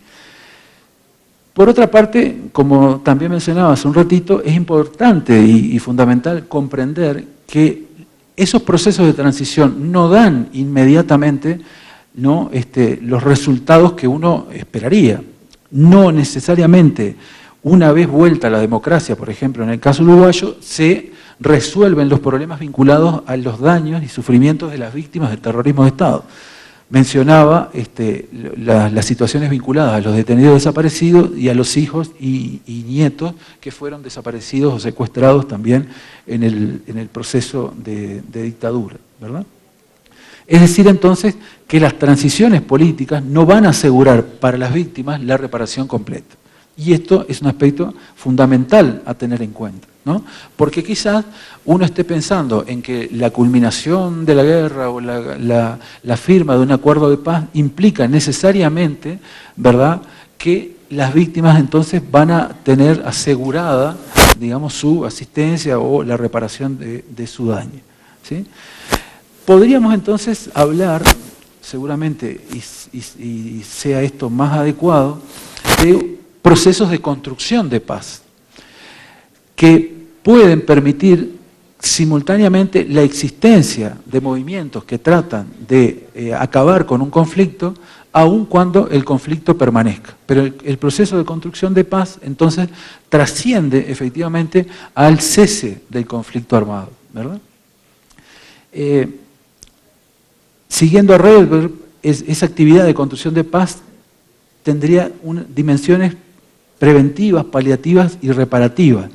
Por otra parte, como también mencionaba hace un ratito, es importante y fundamental comprender que esos procesos de transición no dan inmediatamente, ¿no? Los resultados que uno esperaría. No necesariamente una vez vuelta a la democracia, por ejemplo, en el caso uruguayo, se resuelven los problemas vinculados a los daños y sufrimientos de las víctimas del terrorismo de Estado. Mencionaba las situaciones vinculadas a los detenidos desaparecidos y a los hijos y nietos que fueron desaparecidos o secuestrados también en el proceso de dictadura, ¿verdad? Es decir, entonces, que las transiciones políticas no van a asegurar para las víctimas la reparación completa. Y esto es un aspecto fundamental a tener en cuenta, ¿no? Porque quizás uno esté pensando en que la culminación de la guerra o la firma de un acuerdo de paz implica necesariamente, ¿verdad?, que las víctimas entonces van a tener asegurada, digamos, su asistencia o la reparación de su daño, ¿sí? Podríamos entonces hablar, seguramente, y sea esto más adecuado, de procesos de construcción de paz, que pueden permitir simultáneamente la existencia de movimientos que tratan de acabar con un conflicto, aun cuando el conflicto permanezca. Pero el proceso de construcción de paz, entonces, trasciende efectivamente al cese del conflicto armado, ¿verdad? Siguiendo a Rederberg, esa actividad de construcción de paz tendría dimensiones preventivas, paliativas y reparativas.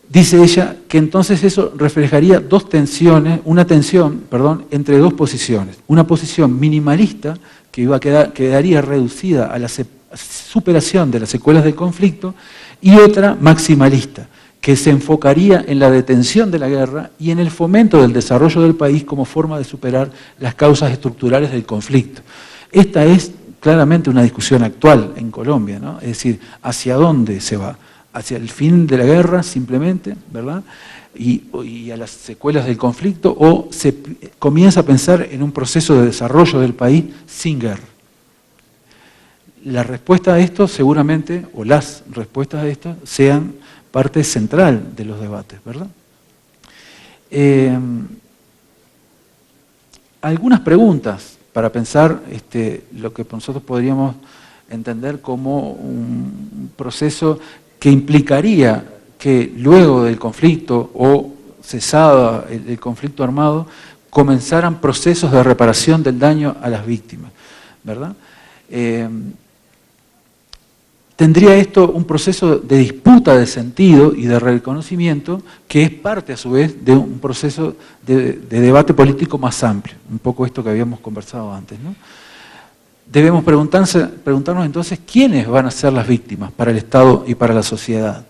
Dice ella que entonces eso reflejaría una tensión entre dos posiciones. Una posición minimalista, que quedaría reducida a la superación de las secuelas del conflicto, y otra maximalista, que se enfocaría en la detención de la guerra y en el fomento del desarrollo del país como forma de superar las causas estructurales del conflicto. Esta es claramente una discusión actual en Colombia, ¿no? Es decir, ¿hacia dónde se va? hacia el fin de la guerra simplemente, ¿verdad? Y a las secuelas del conflicto, o se comienza a pensar en un proceso de desarrollo del país sin guerra. La respuesta a esto seguramente, o las respuestas a esto, sean parte central de los debates, ¿verdad? Algunas preguntas para pensar lo que nosotros podríamos entender como un proceso que implicaría que luego del conflicto o cesado el conflicto armado, comenzaran procesos de reparación del daño a las víctimas, ¿verdad? Tendría esto un proceso de disputa de sentido y de reconocimiento que es parte a su vez de un proceso de debate político más amplio, un poco esto que habíamos conversado antes, ¿no? Debemos preguntarnos entonces quiénes van a ser las víctimas para el Estado y para la sociedad.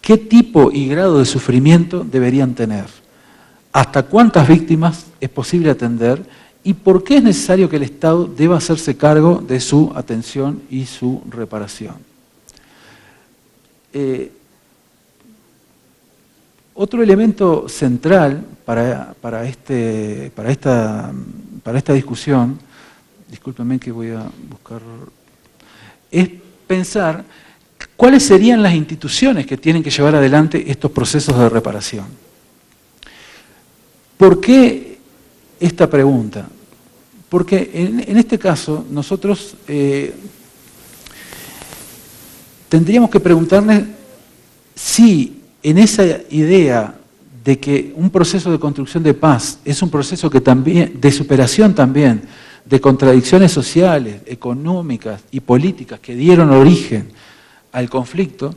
¿Qué tipo y grado de sufrimiento deberían tener? ¿Hasta cuántas víctimas es posible atender? ¿Y por qué es necesario que el Estado deba hacerse cargo de su atención y su reparación? Otro elemento central para esta discusión, discúlpenme que voy a buscar, es pensar cuáles serían las instituciones que tienen que llevar adelante estos procesos de reparación. ¿Por qué esta pregunta? Porque en este caso nosotros tendríamos que preguntarnos si en esa idea de que un proceso de construcción de paz es un proceso que también, de superación también, de contradicciones sociales, económicas y políticas que dieron origen al conflicto,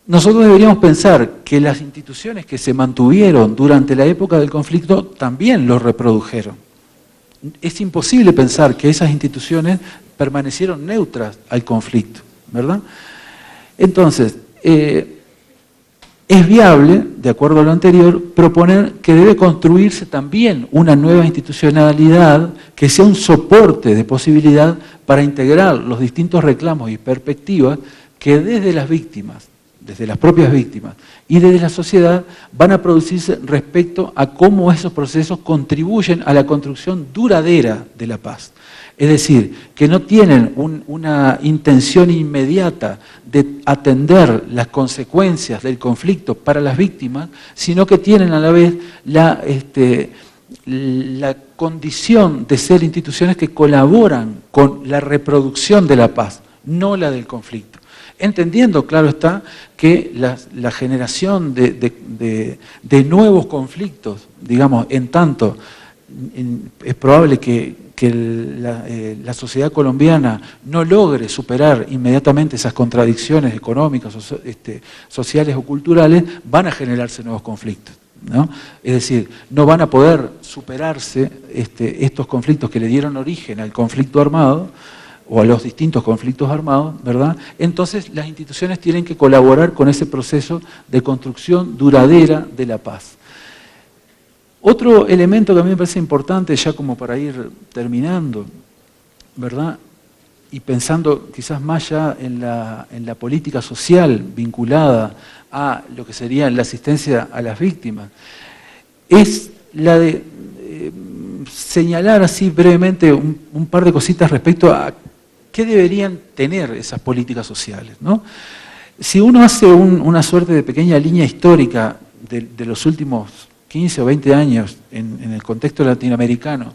nosotros deberíamos pensar que las instituciones que se mantuvieron durante la época del conflicto también lo reprodujeron. Es imposible pensar que esas instituciones permanecieron neutras al conflicto, ¿verdad? Entonces, es viable, de acuerdo a lo anterior, proponer que debe construirse también una nueva institucionalidad que sea un soporte de posibilidad para integrar los distintos reclamos y perspectivas que desde las víctimas, desde las propias víctimas y desde la sociedad van a producirse respecto a cómo esos procesos contribuyen a la construcción duradera de la paz. Es decir, que no tienen una intención inmediata de atender las consecuencias del conflicto para las víctimas, sino que tienen a la vez la condición de ser instituciones que colaboran con la reproducción de la paz, no la del conflicto. Entendiendo, claro está, que la generación de nuevos conflictos, digamos, en tanto es probable que la sociedad colombiana no logre superar inmediatamente esas contradicciones económicas, sociales o culturales, van a generarse nuevos conflictos, ¿no? Es decir, no van a poder superarse estos conflictos que le dieron origen al conflicto armado o a los distintos conflictos armados, ¿verdad? Entonces las instituciones tienen que colaborar con ese proceso de construcción duradera de la paz. Otro elemento que a mí me parece importante, ya como para ir terminando, ¿verdad? Y pensando quizás más ya en la política social vinculada a lo que sería la asistencia a las víctimas, es la de señalar así brevemente un par de cositas respecto a qué deberían tener esas políticas sociales, ¿no? Si uno hace una suerte de pequeña línea histórica de los últimos 15 o 20 años en el contexto latinoamericano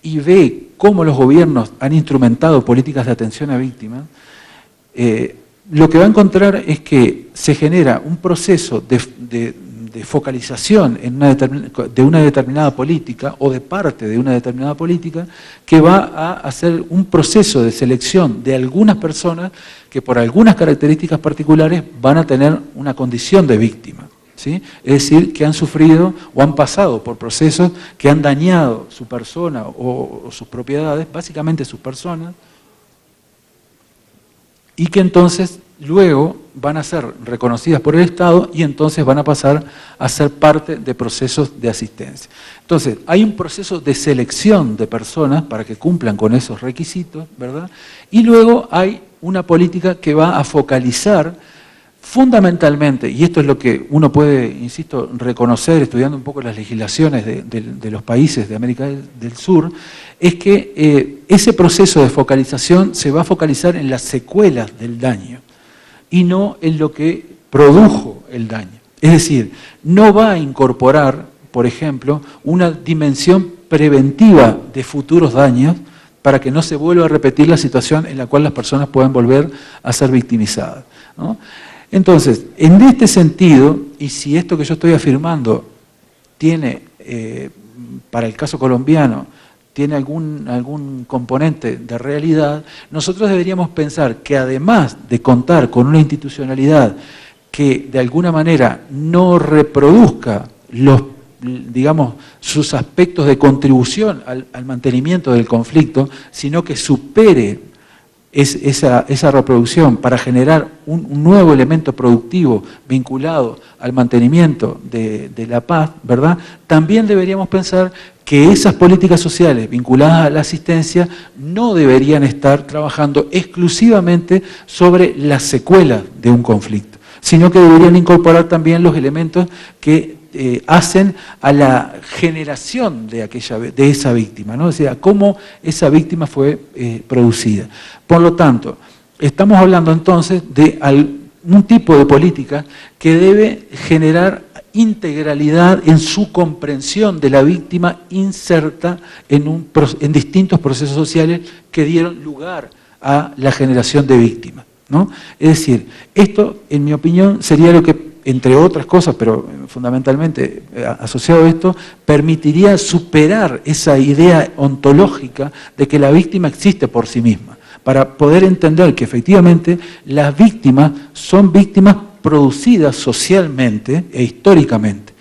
y ve cómo los gobiernos han instrumentado políticas de atención a víctimas, lo que va a encontrar es que se genera un proceso de focalización de una determinada política o de parte de una determinada política que va a hacer un proceso de selección de algunas personas que por algunas características particulares van a tener una condición de víctima, ¿sí? Es decir, que han sufrido o han pasado por procesos que han dañado su persona o sus propiedades, básicamente sus personas, y que entonces luego van a ser reconocidas por el Estado y entonces van a pasar a ser parte de procesos de asistencia. Entonces, hay un proceso de selección de personas para que cumplan con esos requisitos, ¿verdad? Y luego hay una política que va a focalizar fundamentalmente, y esto es lo que uno puede, insisto, reconocer estudiando un poco las legislaciones de los países de América del Sur, es que ese proceso de focalización se va a focalizar en las secuelas del daño y no en lo que produjo el daño. Es decir, no va a incorporar, por ejemplo, una dimensión preventiva de futuros daños para que no se vuelva a repetir la situación en la cual las personas puedan volver a ser victimizadas, ¿no? Entonces, en este sentido, y si esto que yo estoy afirmando tiene, para el caso colombiano, tiene algún componente de realidad, nosotros deberíamos pensar que además de contar con una institucionalidad que de alguna manera no reproduzca sus aspectos de contribución al mantenimiento del conflicto, sino que supere esa reproducción para generar un nuevo elemento productivo vinculado al mantenimiento de la paz, ¿verdad? También deberíamos pensar que esas políticas sociales vinculadas a la asistencia no deberían estar trabajando exclusivamente sobre las secuelas de un conflicto, sino que deberían incorporar también los elementos que hacen a la generación de esa víctima, ¿no? O sea, cómo esa víctima fue producida. Por lo tanto, estamos hablando entonces de un tipo de política que debe generar integralidad en su comprensión de la víctima inserta en distintos procesos sociales que dieron lugar a la generación de víctimas, ¿no? Es decir, esto, en mi opinión, sería lo que, entre otras cosas, pero fundamentalmente asociado a esto, permitiría superar esa idea ontológica de que la víctima existe por sí misma, para poder entender que efectivamente las víctimas son víctimas producidas socialmente e históricamente.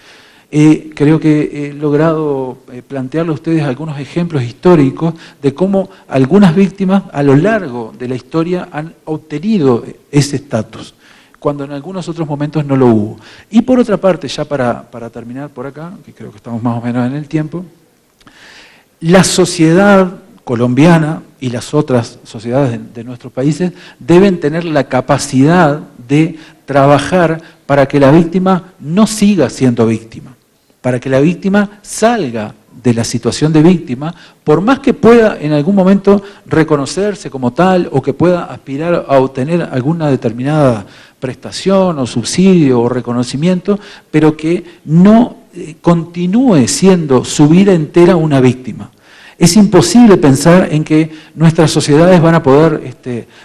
Creo que he logrado plantearle a ustedes algunos ejemplos históricos de cómo algunas víctimas a lo largo de la historia han obtenido ese estatus, cuando en algunos otros momentos no lo hubo. Y por otra parte, ya para terminar por acá, que creo que estamos más o menos en el tiempo, la sociedad colombiana y las otras sociedades de nuestros países deben tener la capacidad de trabajar para que la víctima no siga siendo víctima, para que la víctima salga de la situación de víctima, por más que pueda en algún momento reconocerse como tal o que pueda aspirar a obtener alguna determinada prestación o subsidio o reconocimiento, pero que no continúe siendo su vida entera una víctima. Es imposible pensar en que nuestras sociedades van a poder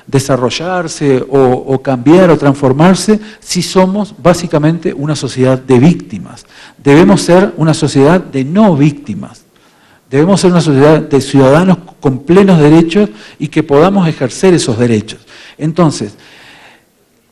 desarrollarse o cambiar o transformarse si somos básicamente una sociedad de víctimas. Debemos ser una sociedad de no víctimas. Debemos ser una sociedad de ciudadanos con plenos derechos y que podamos ejercer esos derechos. Entonces,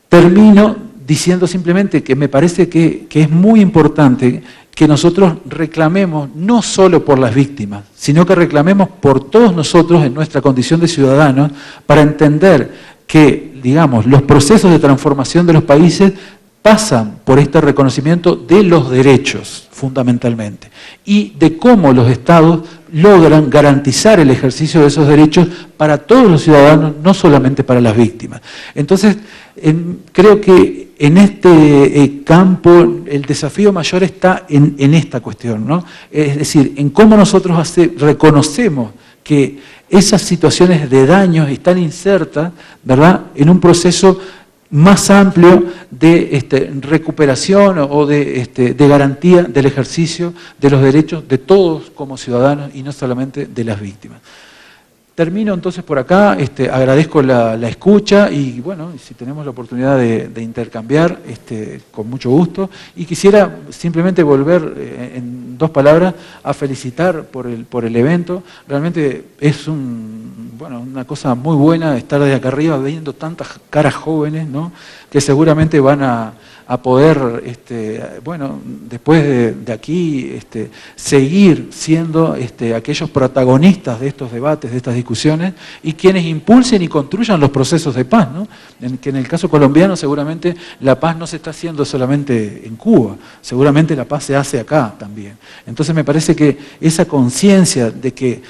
termino diciendo simplemente que me parece que es muy importante que nosotros reclamemos no solo por las víctimas, sino que reclamemos por todos nosotros en nuestra condición de ciudadanos para entender que, digamos, los procesos de transformación de los países pasan por este reconocimiento de los derechos, fundamentalmente, y de cómo los estados logran garantizar el ejercicio de esos derechos para todos los ciudadanos, no solamente para las víctimas. Entonces, creo que en este campo el desafío mayor está en esta cuestión, ¿no? Es decir, en cómo nosotros reconocemos que esas situaciones de daños están insertas, ¿verdad?, en un proceso más amplio de recuperación o de garantía del ejercicio de los derechos de todos como ciudadanos y no solamente de las víctimas. Termino entonces por acá, agradezco la escucha y bueno, si tenemos la oportunidad de intercambiar, con mucho gusto. Y quisiera simplemente volver en 2 palabras a felicitar por el evento. Realmente es una cosa muy buena estar desde acá arriba viendo tantas caras jóvenes, ¿no?, que seguramente van a a poder, bueno, después de aquí, seguir siendo aquellos protagonistas de estos debates, de estas discusiones, y quienes impulsen y construyan los procesos de paz, ¿no? Que en el caso colombiano seguramente la paz no se está haciendo solamente en Cuba, seguramente la paz se hace acá también. Entonces me parece que esa conciencia de que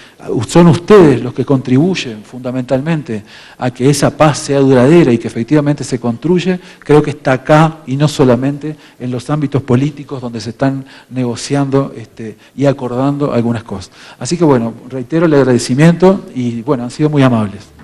son ustedes los que contribuyen fundamentalmente a que esa paz sea duradera y que efectivamente se construye, creo que está acá y no solamente en los ámbitos políticos donde se están negociando y acordando algunas cosas. Así que bueno, reitero el agradecimiento y bueno, han sido muy amables.